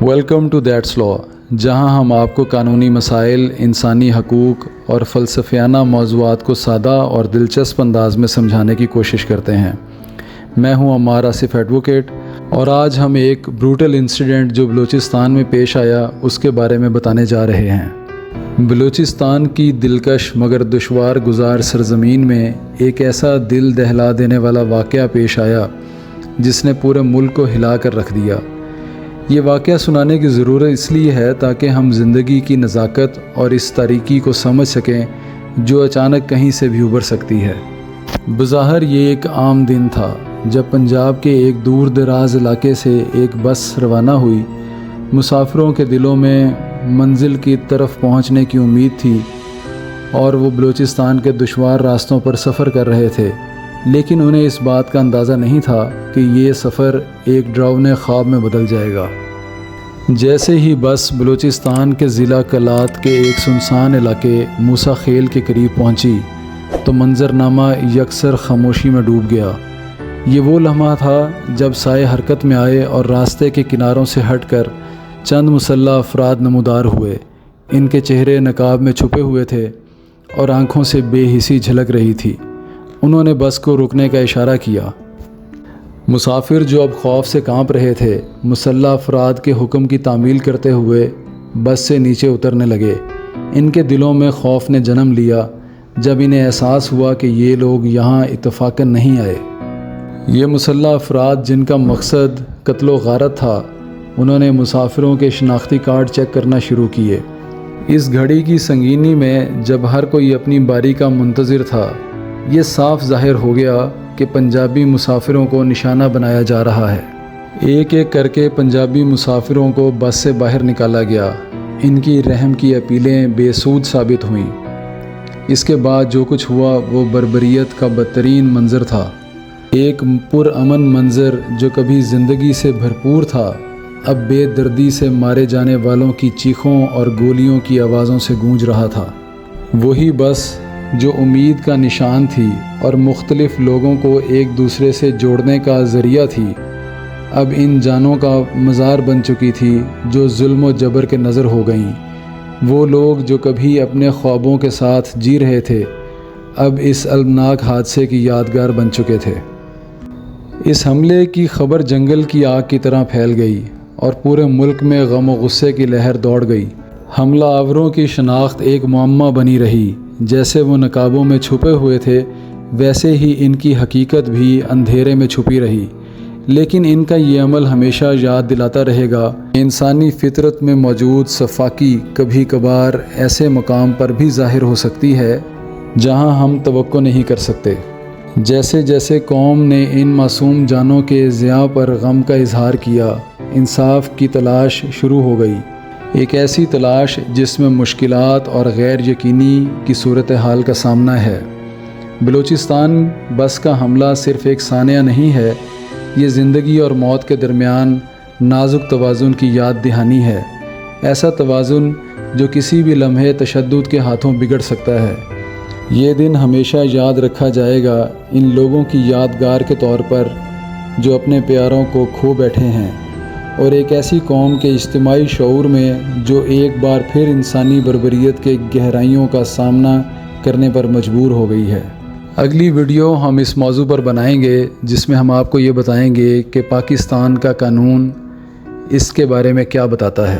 Welcome to that's لا، جہاں ہم آپ کو قانونی مسائل، انسانی حقوق اور فلسفیانہ موضوعات کو سادہ اور دلچسپ انداز میں سمجھانے کی کوشش کرتے ہیں۔ میں ہوں عمار آصف ایڈوکیٹ، اور آج ہم ایک بروٹل انسیڈنٹ جو بلوچستان میں پیش آیا اس کے بارے میں بتانے جا رہے ہیں۔ بلوچستان کی دلکش مگر دشوار گزار سرزمین میں ایک ایسا دل دہلا دینے والا واقعہ پیش آیا جس نے پورے ملک کو ہلا کر رکھ دیا۔ یہ واقعہ سنانے کی ضرورت اس لیے ہے تاکہ ہم زندگی کی نزاکت اور اس تاریکی کو سمجھ سکیں جو اچانک کہیں سے بھی ابھر سکتی ہے۔ بظاہر یہ ایک عام دن تھا جب پنجاب کے ایک دور دراز علاقے سے ایک بس روانہ ہوئی۔ مسافروں کے دلوں میں منزل کی طرف پہنچنے کی امید تھی اور وہ بلوچستان کے دشوار راستوں پر سفر کر رہے تھے، لیکن انہیں اس بات کا اندازہ نہیں تھا کہ یہ سفر ایک ڈراؤنے خواب میں بدل جائے گا۔ جیسے ہی بس بلوچستان کے ضلع کلات کے ایک سنسان علاقے موسیٰ خیل کے قریب پہنچی تو منظرنامہ یکسر خاموشی میں ڈوب گیا۔ یہ وہ لمحہ تھا جب سائے حرکت میں آئے اور راستے کے کناروں سے ہٹ کر چند مسلح افراد نمودار ہوئے۔ ان کے چہرے نقاب میں چھپے ہوئے تھے اور آنکھوں سے بے حسی جھلک رہی تھی۔ انہوں نے بس کو رکنے کا اشارہ کیا۔ مسافر جو اب خوف سے کانپ رہے تھے، مسلح افراد کے حکم کی تعمیل کرتے ہوئے بس سے نیچے اترنے لگے۔ ان کے دلوں میں خوف نے جنم لیا جب انہیں احساس ہوا کہ یہ لوگ یہاں اتفاقاً نہیں آئے۔ یہ مسلح افراد جن کا مقصد قتل و غارت تھا، انہوں نے مسافروں کے شناختی کارڈ چیک کرنا شروع کیے۔ اس گھڑی کی سنگینی میں جب ہر کوئی اپنی باری کا منتظر تھا، یہ صاف ظاہر ہو گیا کہ پنجابی مسافروں کو نشانہ بنایا جا رہا ہے۔ ایک ایک کر کے پنجابی مسافروں کو بس سے باہر نکالا گیا۔ ان کی رحم کی اپیلیں بے سود ثابت ہوئیں۔ اس کے بعد جو کچھ ہوا وہ بربریت کا بدترین منظر تھا۔ ایک پرامن منظر جو کبھی زندگی سے بھرپور تھا، اب بے دردی سے مارے جانے والوں کی چیخوں اور گولیوں کی آوازوں سے گونج رہا تھا۔ وہی بس جو امید کا نشان تھی اور مختلف لوگوں کو ایک دوسرے سے جوڑنے کا ذریعہ تھی، اب ان جانوں کا مزار بن چکی تھی جو ظلم و جبر کے نظر ہو گئیں۔ وہ لوگ جو کبھی اپنے خوابوں کے ساتھ جی رہے تھے، اب اس المناک حادثے کی یادگار بن چکے تھے۔ اس حملے کی خبر جنگل کی آگ کی طرح پھیل گئی اور پورے ملک میں غم و غصے کی لہر دوڑ گئی۔ حملہ آوروں کی شناخت ایک معمہ بنی رہی۔ جیسے وہ نقابوں میں چھپے ہوئے تھے، ویسے ہی ان کی حقیقت بھی اندھیرے میں چھپی رہی۔ لیکن ان کا یہ عمل ہمیشہ یاد دلاتا رہے گا کہ انسانی فطرت میں موجود صفاکی کبھی کبھار ایسے مقام پر بھی ظاہر ہو سکتی ہے جہاں ہم توقع نہیں کر سکتے۔ جیسے جیسے قوم نے ان معصوم جانوں کے ضیاع پر غم کا اظہار کیا، انصاف کی تلاش شروع ہو گئی۔ ایک ایسی تلاش جس میں مشکلات اور غیر یقینی کی صورتحال کا سامنا ہے۔ بلوچستان بس کا حملہ صرف ایک سانحہ نہیں ہے، یہ زندگی اور موت کے درمیان نازک توازن کی یاد دہانی ہے۔ ایسا توازن جو کسی بھی لمحے تشدد کے ہاتھوں بگڑ سکتا ہے۔ یہ دن ہمیشہ یاد رکھا جائے گا ان لوگوں کی یادگار کے طور پر جو اپنے پیاروں کو کھو بیٹھے ہیں، اور ایک ایسی قوم کے اجتماعی شعور میں جو ایک بار پھر انسانی بربریت کے گہرائیوں کا سامنا کرنے پر مجبور ہو گئی ہے۔ اگلی ویڈیو ہم اس موضوع پر بنائیں گے جس میں ہم آپ کو یہ بتائیں گے کہ پاکستان کا قانون اس کے بارے میں کیا بتاتا ہے۔